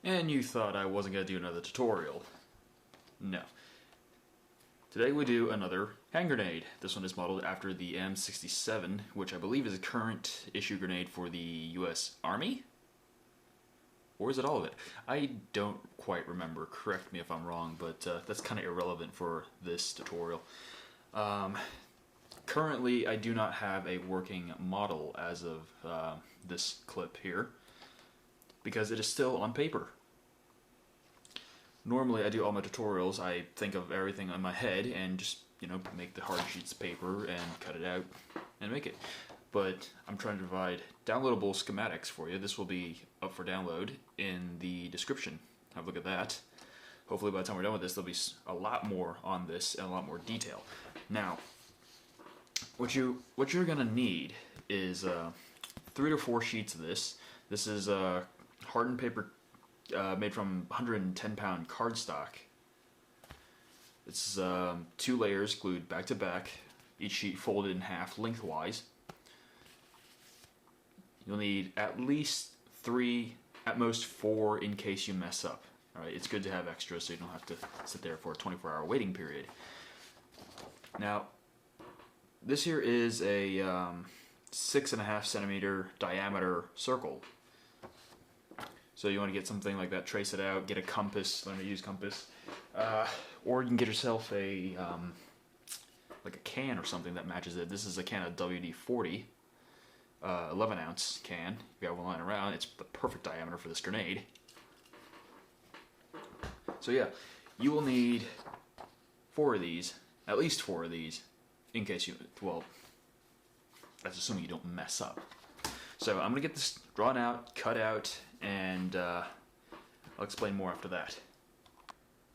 And you thought I wasn't going to do another tutorial. No. Today we do another hand grenade. This one is modeled after the M67, which I believe is a current issue grenade for the US Army? Or is it all of it? I don't quite remember. Correct me if I'm wrong, but that's kind of irrelevant for this tutorial. Currently, I do not have a working model as of this clip here, because it is still on paper. Normally, I do all my tutorials, I think of everything in my head and just, make the hard sheets of paper and cut it out and make it. But I'm trying to provide downloadable schematics for you. This will be up for download in the description. Have a look at that. Hopefully by the time we're done with this, there'll be a lot more on this and a lot more detail. Now, what you're gonna need is 3 to 4 sheets of this. This is hardened paper made from 110-pound cardstock. It's 2 layers glued back to back, each sheet folded in half lengthwise. You'll need at least 3, at most 4 in case you mess up. Alright, it's good to have extras so you don't have to sit there for a 24-hour waiting period. Now, this here is a 6.5 centimeter diameter circle. So you want to get something like that, trace it out, get a compass, learn to use compass. Or you can get yourself a like a can or something that matches it. This is a can of WD-40, 11-ounce can. If you got one lying around, it's the perfect diameter for this grenade. So yeah, you will need 4 of these, at least 4 of these, in case you, well, that's assuming you don't mess up. So I'm going to get this drawn out, cut out, and I'll explain more after that.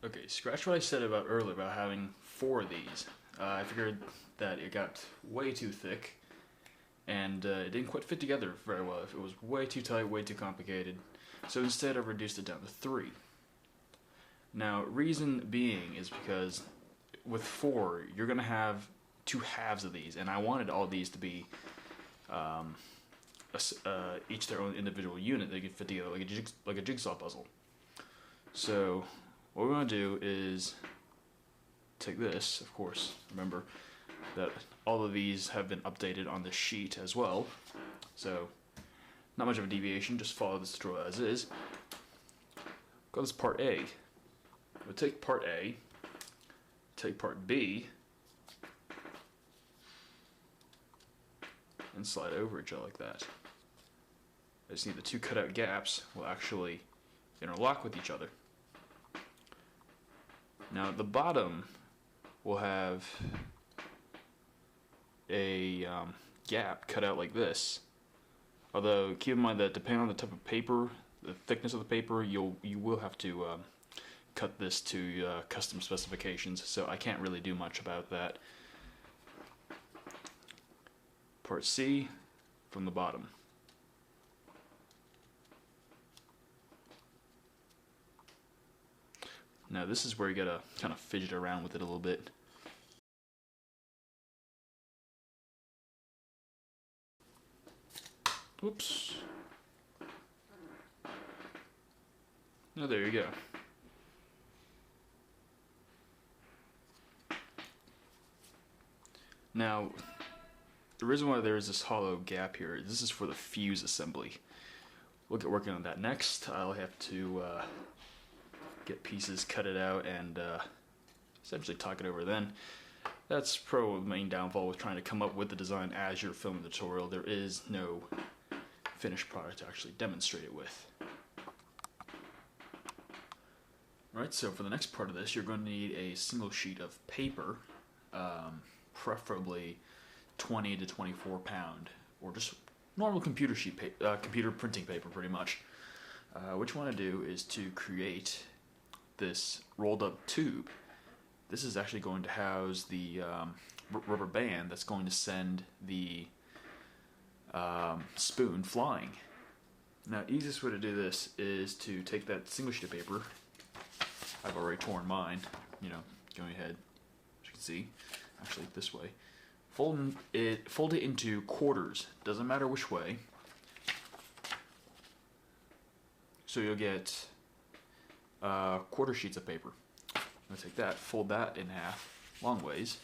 Okay, scratch what I said about earlier about having 4 of these. I figured that it got way too thick, and it didn't quite fit together very well. If it was way too tight, way too complicated. So instead I've reduced it down to 3. Now, reason being is because with 4, you're going to have 2 halves of these, and I wanted all these to be each their own individual unit. They could fit together like a jigsaw puzzle. So what we want to do is take this, of course, remember that all of these have been updated on the sheet as well, so not much of a deviation, just follow this tutorial as is. Go to this part A. We'll take part A, take part B, and slide over each other like that. I just need the 2 cutout gaps will actually interlock with each other. Now the bottom will have a gap cut out like this. Although keep in mind that depending on the type of paper, the thickness of the paper, you will have to cut this to custom specifications. So I can't really do much about that. Part C from the bottom. Now this is where you gotta kind of fidget around with it a little bit. Oops. Oh, there you go. Now, the reason why there is this hollow gap here, this is for the fuse assembly. We'll get working on that next. I'll have to get pieces, cut it out, and essentially talk it over then. That's probably the main downfall with trying to come up with the design as you're filming the tutorial. There is no finished product to actually demonstrate it with. Alright, so for the next part of this, you're going to need a single sheet of paper, preferably 20 to 24 pound, or just normal computer sheet paper, computer printing paper pretty much. What you want to do is to create this rolled up tube. This is actually going to house the rubber band that's going to send the spoon flying. Now, easiest way to do this is to take that single sheet of paper. I've already torn mine, going ahead, as you can see, actually this way. Fold it into quarters, doesn't matter which way. So you'll get quarter sheets of paper. I'm going to take that, fold that in half, long ways.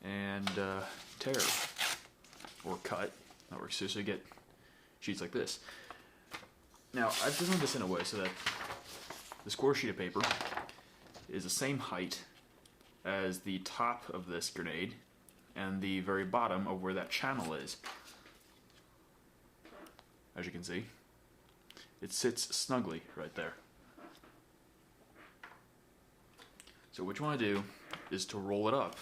And tear or cut. That works too, so you get sheets like this. Now, I've designed this in a way so that this quarter sheet of paper is the same height as the top of this grenade and the very bottom of where that channel is. As you can see, it sits snugly right there. So what you want to do is to roll it up.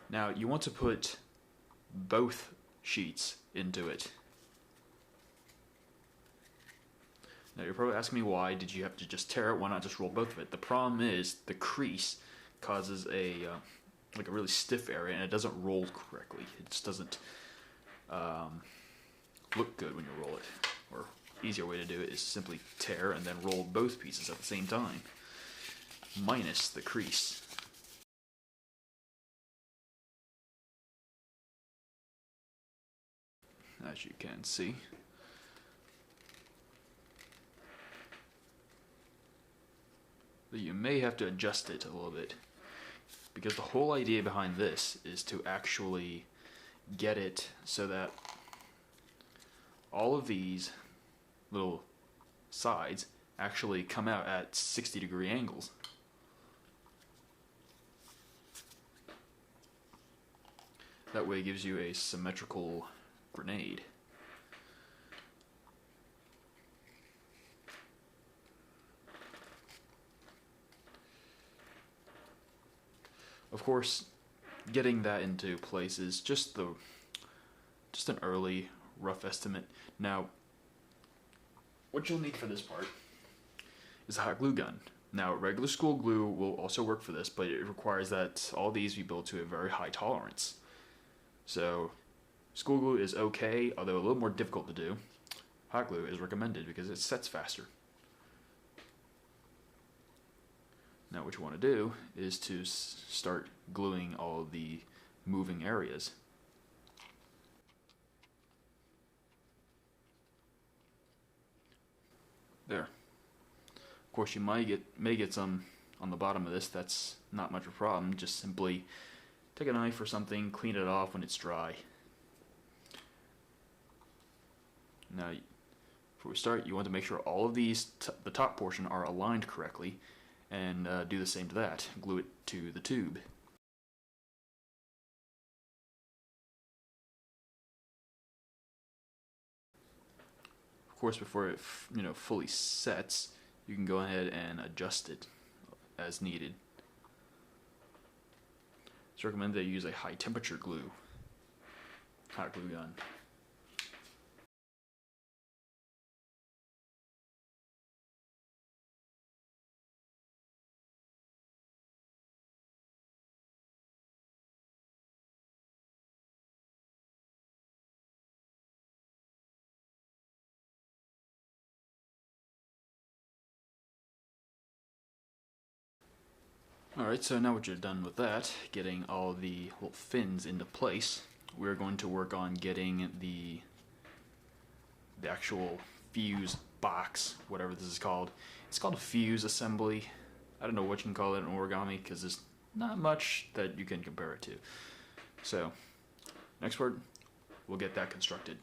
Now you want to put both sheets into it. Now you're probably asking me, why did you have to just tear it? Why not just roll both of it? The problem is the crease causes a like a really stiff area, and it doesn't roll correctly. It just doesn't look good when you roll it. Or easier way to do it is simply tear and then roll both pieces at the same time, minus the crease. As you can see. But you may have to adjust it a little bit, because the whole idea behind this is to actually get it so that all of these little sides actually come out at 60-degree angles. That way it gives you a symmetrical grenade. Of course, getting that into place is just an early rough estimate. Now, what you'll need for this part is a hot glue gun. Now, regular school glue will also work for this, but it requires that all these be built to a very high tolerance. So, school glue is okay, although a little more difficult to do. Hot glue is recommended because it sets faster. Now what you want to do is to start gluing all of the moving areas. There. Of course you may get some on the bottom of this. That's not much of a problem. Just simply take a knife or something, clean it off when it's dry. Now, before we start, you want to make sure all of these, the top portion, are aligned correctly, and do the same to that. Glue it to the tube. Of course, before it fully sets, you can go ahead and adjust it as needed. It's recommended that you use a high temperature glue, hot glue gun. Alright, so now that you're done with that, getting all the little fins into place, we're going to work on getting the actual fuse box, whatever this is called. It's called a fuse assembly. I don't know what you can call it in origami, because there's not much that you can compare it to. So, next word, we'll get that constructed.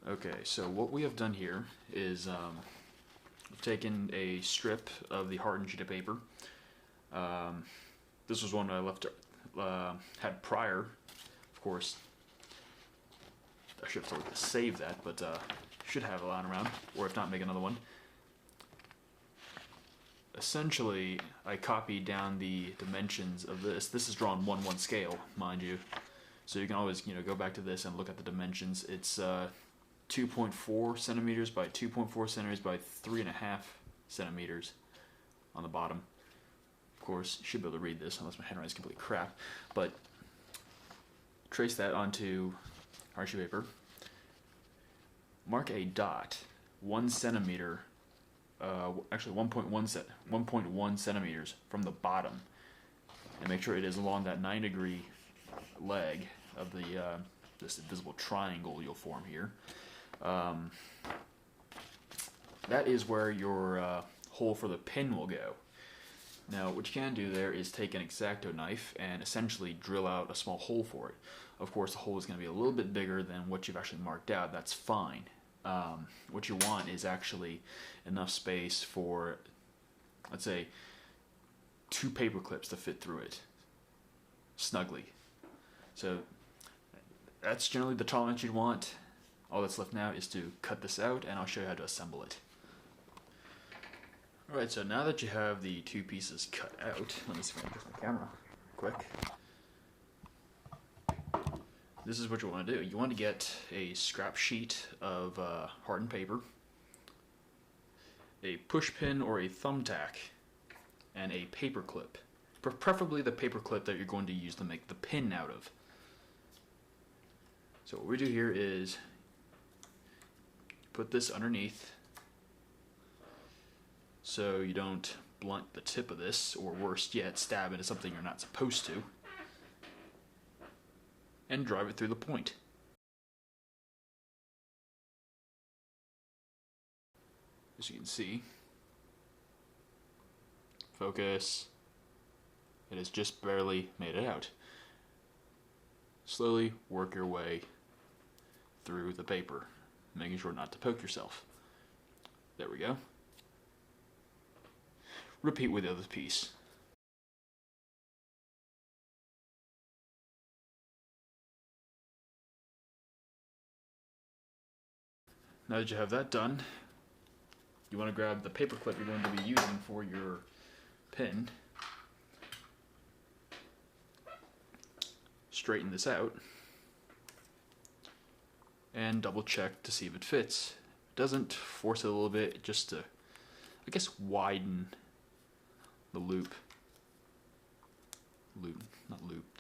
Okay, so what we have done here is I've taken a strip of the hardened sheet of paper. This was one that I left had prior. Of course, I should have to save that, but should have a line around, or if not, make another one. Essentially, I copied down the dimensions of this. This is drawn 1:1 scale, mind you, so you can always go back to this and look at the dimensions. It's 2.4 centimeters by 2.4 centimeters by 3.5 centimeters on the bottom. Of course, you should be able to read this unless my handwriting is complete crap. But trace that onto our sheet paper. Mark a dot 1 centimeter actually 1.1 centimeters from the bottom, and make sure it is along that 9-degree leg of the this invisible triangle you'll form here. That is where your hole for the pin will go. Now, what you can do there is take an X-Acto knife and essentially drill out a small hole for it. Of course, the hole is going to be a little bit bigger than what you've actually marked out. That's fine. What you want is actually enough space for, let's say, 2 paper clips to fit through it snugly. So that's generally the tolerance you'd want. All that's left now is to cut this out, and I'll show you how to assemble it. Alright, so now that you have the 2 pieces cut out, let me see if I can adjust my camera quick. This is what you want to do. You want to get a scrap sheet of hardened paper, a push pin or a thumbtack, and a paper clip. Preferably the paper clip that you're going to use to make the pin out of. So what we do here is put this underneath so you don't blunt the tip of this, or worse yet, stab into something you're not supposed to, and drive it through the point. As you can see, focus, it has just barely made it out. Slowly work your way through the paper, making sure not to poke yourself. There we go. Repeat with the other piece. Now that you have that done, you want to grab the paper clip you're going to be using for your pin. Straighten this out and double check to see if it fits. If it doesn't, force it a little bit just to, I guess, widen the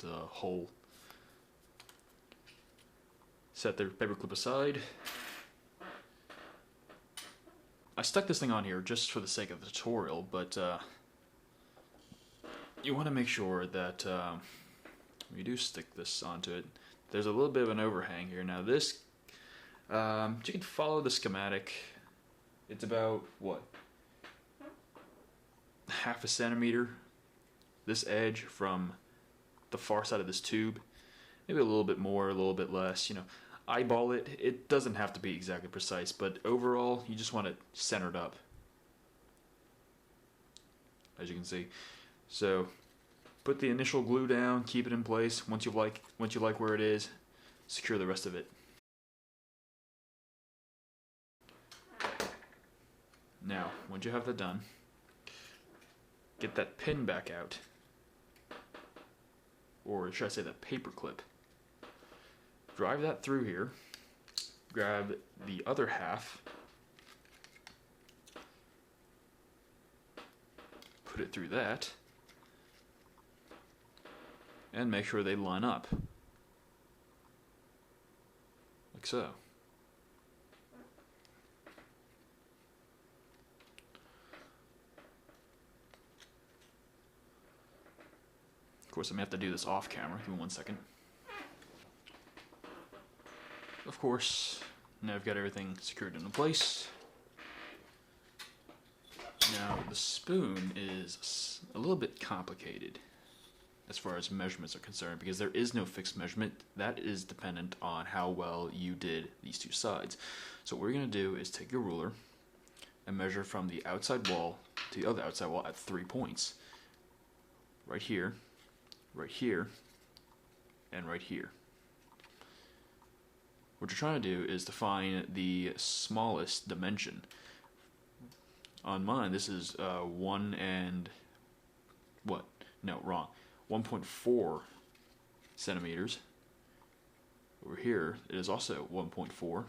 the hole. Set the paper clip aside. I stuck this thing on here just for the sake of the tutorial, but you want to make sure that when you do stick this onto it, there's a little bit of an overhang here. Now this, you can follow the schematic. It's about, what, half a centimeter, this edge from the far side of this tube. Maybe a little bit more, a little bit less, you know. Eyeball it. It doesn't have to be exactly precise, but overall, you just want it centered up, as you can see. So put the initial glue down, keep it in place. Once you like where it is, secure the rest of it. Now, once you have that done, get that pin back out, or should I say that paper clip. Drive that through here, grab the other half, put it through that, and make sure they line up, like so. Of course, I'm going to have to do this off camera. Give me 1 second. Of course, now I've got everything secured into place. Now, the spoon is a little bit complicated as far as measurements are concerned, because there is no fixed measurement. That is dependent on how well you did these 2 sides. So what we're going to do is take your ruler and measure from the outside wall to the other outside wall at 3 points. Right here, and right here. What you're trying to do is to find the smallest dimension. On mine, this is 1.4 centimeters. Over here, it is also 1.4.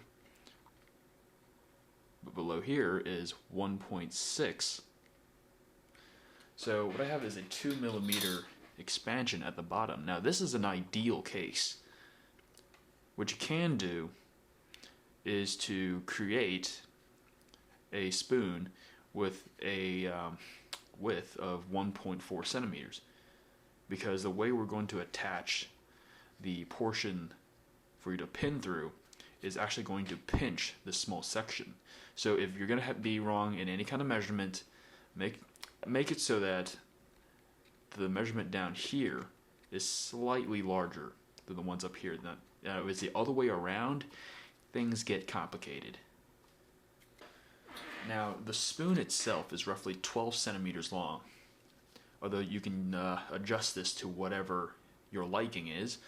But below here is 1.6. So what I have is a 2 millimeter expansion at the bottom. Now this is an ideal case. What you can do is to create a spoon with a width of 1.4 centimeters, because the way we're going to attach the portion for you to pin through is actually going to pinch this small section. So if you're going to be wrong in any kind of measurement, make it so that the measurement down here is slightly larger than the ones up here. Now, if it's the other way around, things get complicated. Now, the spoon itself is roughly 12 centimeters long, although you can adjust this to whatever your liking is.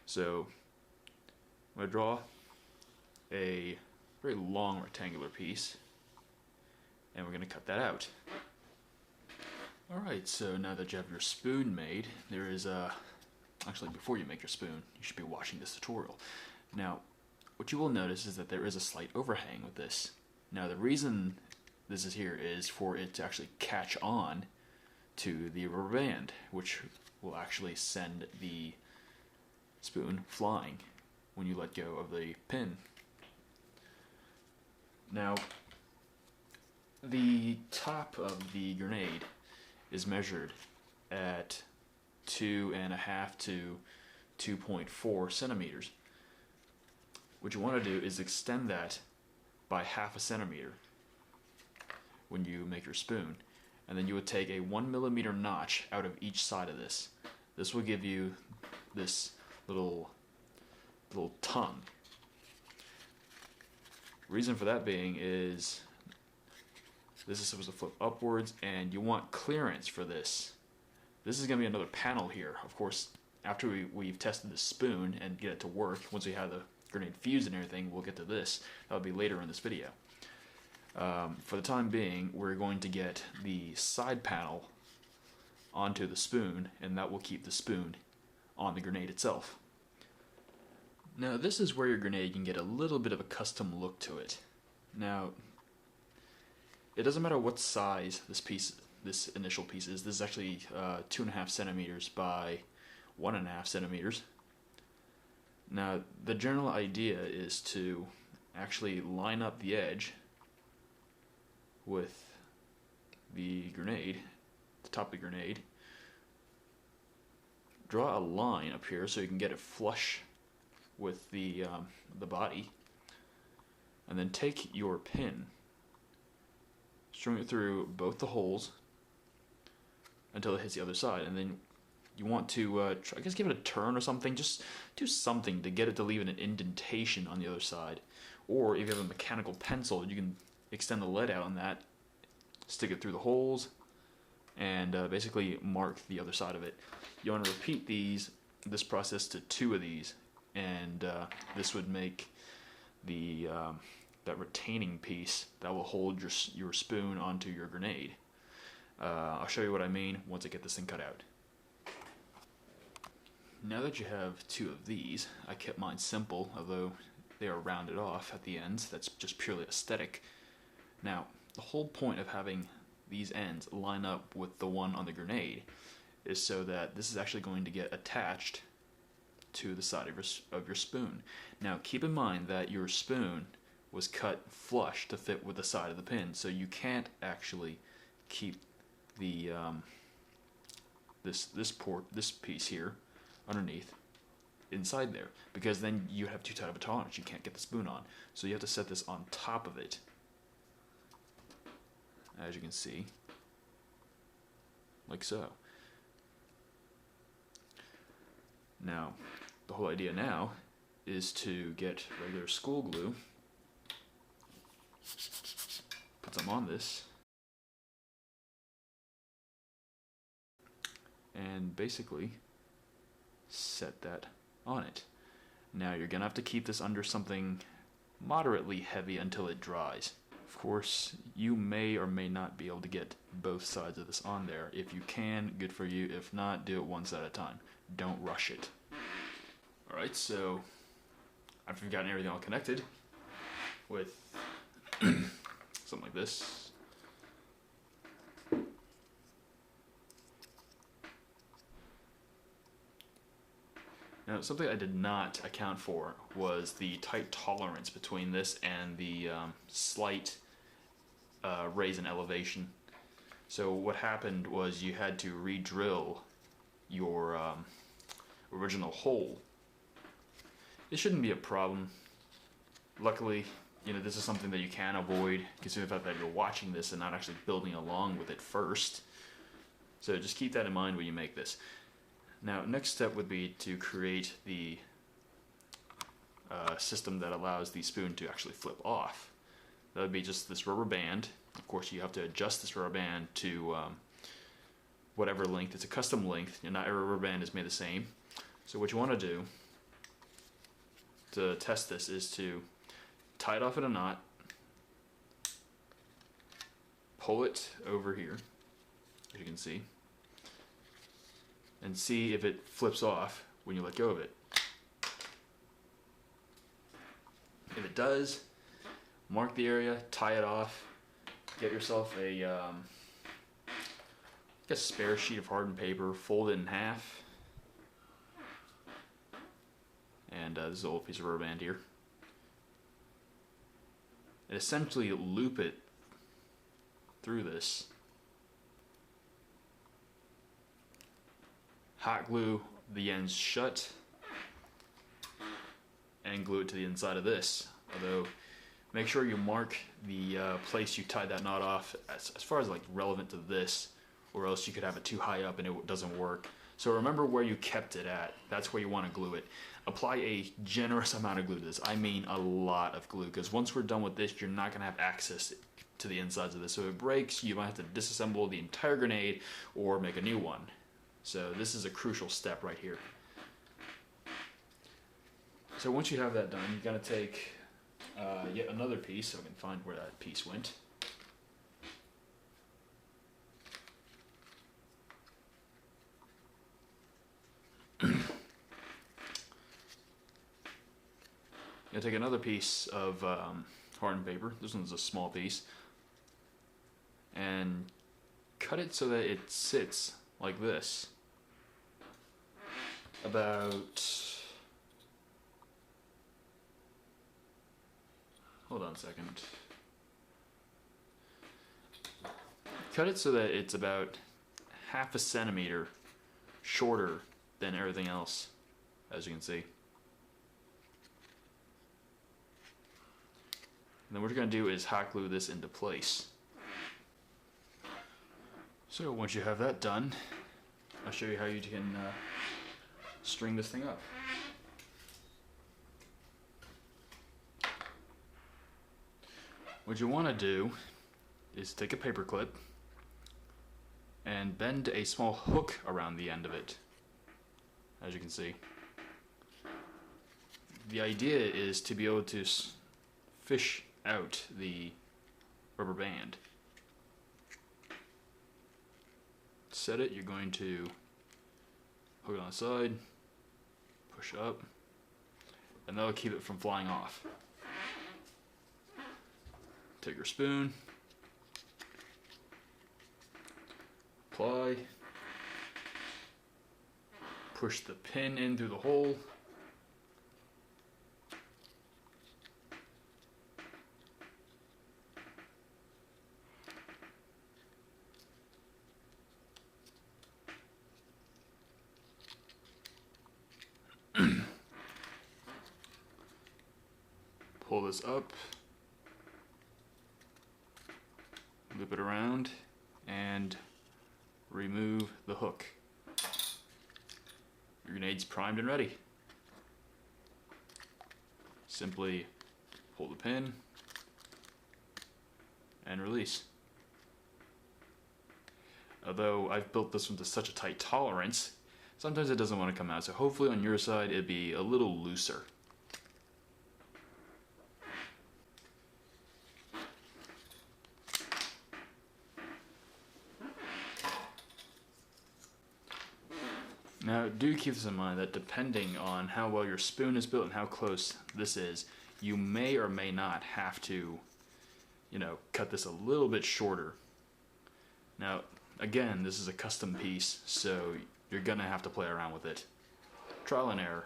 So, I'm going to draw a very long rectangular piece, and we're going to cut that out. Alright, so now that you have your spoon made, there is actually, before you make your spoon, you should be watching this tutorial. Now, what you will notice is that there is a slight overhang with this. Now, the reason this is here is for it to actually catch on to the rubber band, which will actually send the spoon flying when you let go of the pin. Now, the top of the grenade is measured at 2.5 to 2.4 centimeters. What you want to do is extend that by 0.5 centimeter when you make your spoon, and then you would take a 1 millimeter notch out of each side of this. This will give you this little tongue. Reason for that being is this is supposed to flip upwards, and you want clearance for this. This is going to be another panel here. Of course, after we've tested the spoon and get it to work, once we have the grenade fused and everything, we'll get to this. That'll be later in this video. For the time being, we're going to get the side panel onto the spoon, and that will keep the spoon on the grenade itself. Now, this is where your grenade can get a little bit of a custom look to it. Now, it doesn't matter what size this initial piece is. This is actually 2.5 centimeters by 1.5 centimeters. Now, the general idea is to actually line up the edge with the grenade, the top of the grenade. Draw a line up here so you can get it flush with the body, and then take your pin, string it through both the holes until it hits the other side, and then you want to, I guess, give it a turn or something. Just do something to get it to leave an indentation on the other side. Or if you have a mechanical pencil, you can extend the lead out on that, stick it through the holes, and basically mark the other side of it. You want to repeat this process to 2 of these, and this would make the that retaining piece that will hold your spoon onto your grenade. I'll show you what I mean once I get this thing cut out. Now that you have 2 of these, I kept mine simple, although they are rounded off at the ends. That's just purely aesthetic. Now, the whole point of having these ends line up with the one on the grenade is so that this is actually going to get attached to the side of your spoon. Now, keep in mind that your spoon was cut flush to fit with the side of the pin, so you can't actually keep the this piece here underneath inside there, because then you have too tight of a tolerance. You can't get the spoon on, so you have to set this on top of it, as you can see, like so. Now, the whole idea now is to get regular school glue, put some on this, and basically set that on it. Now you're gonna have to keep this under something moderately heavy until it dries. Of course, you may or may not be able to get both sides of this on there. If you can, good for you. If not, do it one side at a time. Don't rush it. Alright, so after we've gotten everything all connected with something like this, now, something I did not account for was the tight tolerance between this and the slight raise in elevation. So what happened was you had to re-drill your original hole. It shouldn't be a problem. Luckily, this is something that you can avoid, considering the fact that you're watching this and not actually building along with it first. So just keep that in mind when you make this. Now, next step would be to create the system that allows the spoon to actually flip off. That would be just this rubber band. Of course, you have to adjust this rubber band to whatever length. It's a custom length. Not every rubber band is made the same. So what you want to do to test this is to tie it off in a knot, pull it over here, as you can see, and see if it flips off when you let go of it. If it does, mark the area, tie it off, get yourself a spare sheet of hardened paper, fold it in half, and this is an old piece of rubber band here. And essentially loop it through this. Hot glue the ends shut and glue it to the inside of this. Although, make sure you mark the place you tied that knot off as far as like relevant to this, or else you could have it too high up and it doesn't work. So remember where you kept it at. That's where you want to glue it. Apply a generous amount of glue to this. I mean a lot of glue, because once we're done with this, you're not going to have access to the insides of this. So if it breaks, you might have to disassemble the entire grenade or make a new one. So this is a crucial step right here. So once you have that done, you're going to take yet another piece, so I can find where that piece went. You're going to take another piece of hardened paper. This one's a small piece. And cut it so that it sits like this. Hold on a second. Cut it so that it's about half a centimeter shorter than everything else, as you can see. And then what you're going to do is hot glue this into place. So once you have that done, I'll show you how you can string this thing up. What you want to do is take a paper clip and bend a small hook around the end of it, as you can see. The idea is to be able to fish out the rubber band. Set it, you're going to hook it on the side, push up, and that'll keep it from flying off. Take your spoon, apply, push the pin in through the hole, pull this up, loop it around, and remove the hook. Your grenade's primed and ready. Simply pull the pin and release. Although I've built this one to such a tight tolerance, sometimes it doesn't want to come out, so hopefully on your side it'd be a little looser. Now, do keep this in mind that depending on how well your spoon is built and how close this is, you may or may not have to, cut this a little bit shorter. Now, again, this is a custom piece, so you're gonna have to play around with it. Trial and error.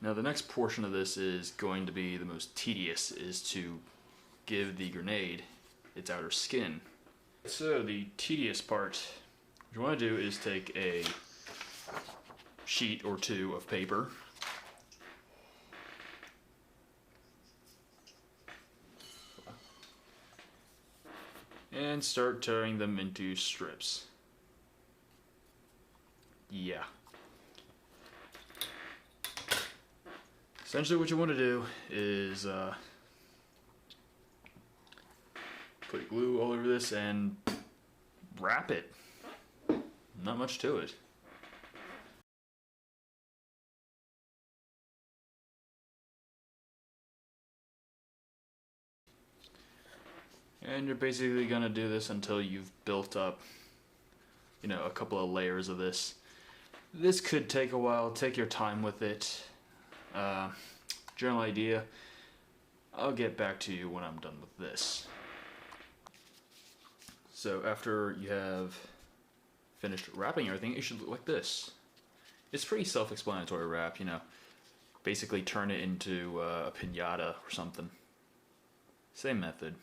Now the next portion of this is going to be the most tedious, is to give the grenade its outer skin. So the tedious part, what you want to do is take a sheet or two of paper, and start tearing them into strips. Yeah. Essentially what you want to do is put glue all over this and wrap it. Not much to it. And you're basically gonna do this until you've built up, you know, a couple of layers of this. This could take a while. Take your time with it. General idea, I'll get back to you when I'm done with this. So after you have finished wrapping everything, it should look like this. It's pretty self-explanatory wrap, you know. Basically turn it into a piñata or something. Same method.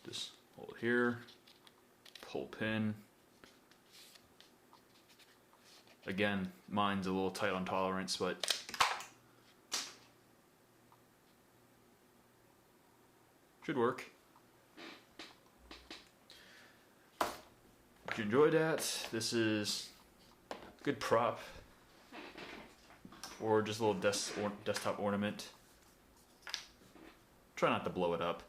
Just hold here, pull pin. Again, mine's a little tight on tolerance, but should work. If you enjoyed that, this is a good prop or just a little desktop ornament. Try not to blow it up.